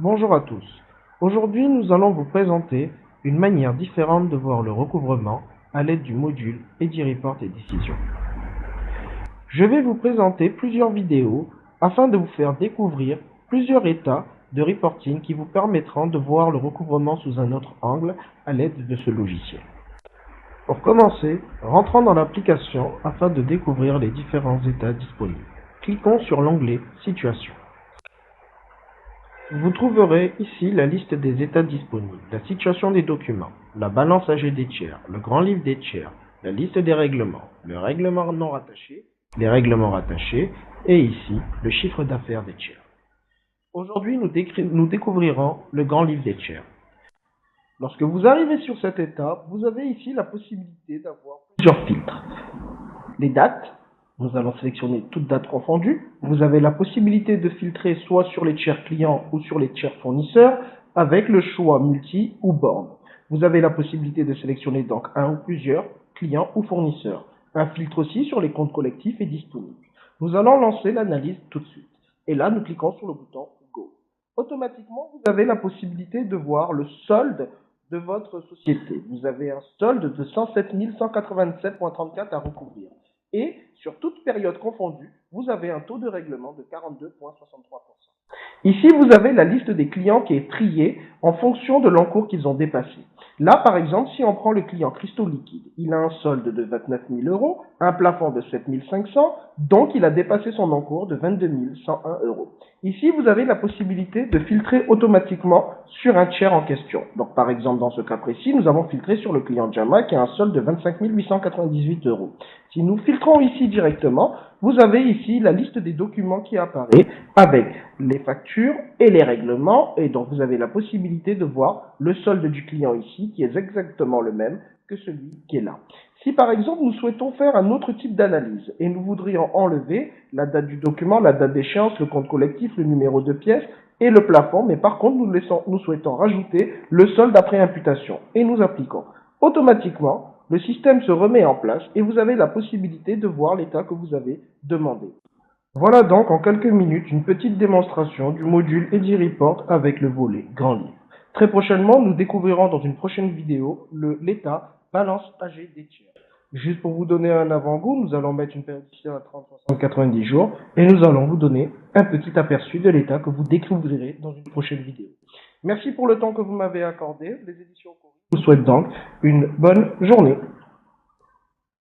Bonjour à tous. Aujourd'hui, nous allons vous présenter une manière différente de voir le recouvrement à l'aide du module EDI-Report et Décision. Je vais vous présenter plusieurs vidéos afin de vous faire découvrir plusieurs états de reporting qui vous permettront de voir le recouvrement sous un autre angle à l'aide de ce logiciel. Pour commencer, rentrons dans l'application afin de découvrir les différents états disponibles. Cliquons sur l'onglet Situation. Vous trouverez ici la liste des états disponibles, la situation des documents, la balance âgée des tiers, le grand livre des tiers, la liste des règlements, le règlement non rattaché, les règlements rattachés et ici le chiffre d'affaires des tiers. Aujourd'hui, nous découvrirons le grand livre des tiers. Lorsque vous arrivez sur cet état, vous avez ici la possibilité d'avoir plusieurs filtres. Les dates. Nous allons sélectionner toutes dates confondues. Vous avez la possibilité de filtrer soit sur les tiers clients ou sur les tiers fournisseurs avec le choix multi ou borne. Vous avez la possibilité de sélectionner donc un ou plusieurs clients ou fournisseurs. Un filtre aussi sur les comptes collectifs est disponible. Nous allons lancer l'analyse tout de suite. Et là, nous cliquons sur le bouton Go. Automatiquement, vous avez la possibilité de voir le solde de votre société. Vous avez un solde de 107 187,34 à recouvrir. Et sur toute période confondue, vous avez un taux de règlement de 42,63%. Ici, vous avez la liste des clients qui est triée en fonction de l'encours qu'ils ont dépassé. Là, par exemple, si on prend le client Cristaux Liquide, il a un solde de 29 000 euros, un plafond de 7 500, donc il a dépassé son encours de 22 101 euros. Ici, vous avez la possibilité de filtrer automatiquement sur un tiers en question. Donc, par exemple, dans ce cas précis, nous avons filtré sur le client Jama qui a un solde de 25 898 euros. Si nous filtrons ici directement, vous avez ici la liste des documents qui apparaît avec les factures et les règlements, et donc vous avez la possibilité de voir le solde du client ici qui est exactement le même que celui qui est là. Si par exemple nous souhaitons faire un autre type d'analyse et nous voudrions enlever la date du document, la date d'échéance, le compte collectif, le numéro de pièce et le plafond, mais par contre nous souhaitons rajouter le solde après imputation et nous appliquons. Automatiquement, le système se remet en place et vous avez la possibilité de voir l'état que vous avez demandé. Voilà donc en quelques minutes une petite démonstration du module EDI-Report avec le volet Grand Livre. Très prochainement, nous découvrirons dans une prochaine vidéo l'état balance âgée des tiers. Juste pour vous donner un avant-goût, nous allons mettre une périodicité à 30, 60, 90 jours et nous allons vous donner un petit aperçu de l'état que vous découvrirez dans une prochaine vidéo. Merci pour le temps que vous m'avez accordé. Les éditions vous souhaitent donc une bonne journée.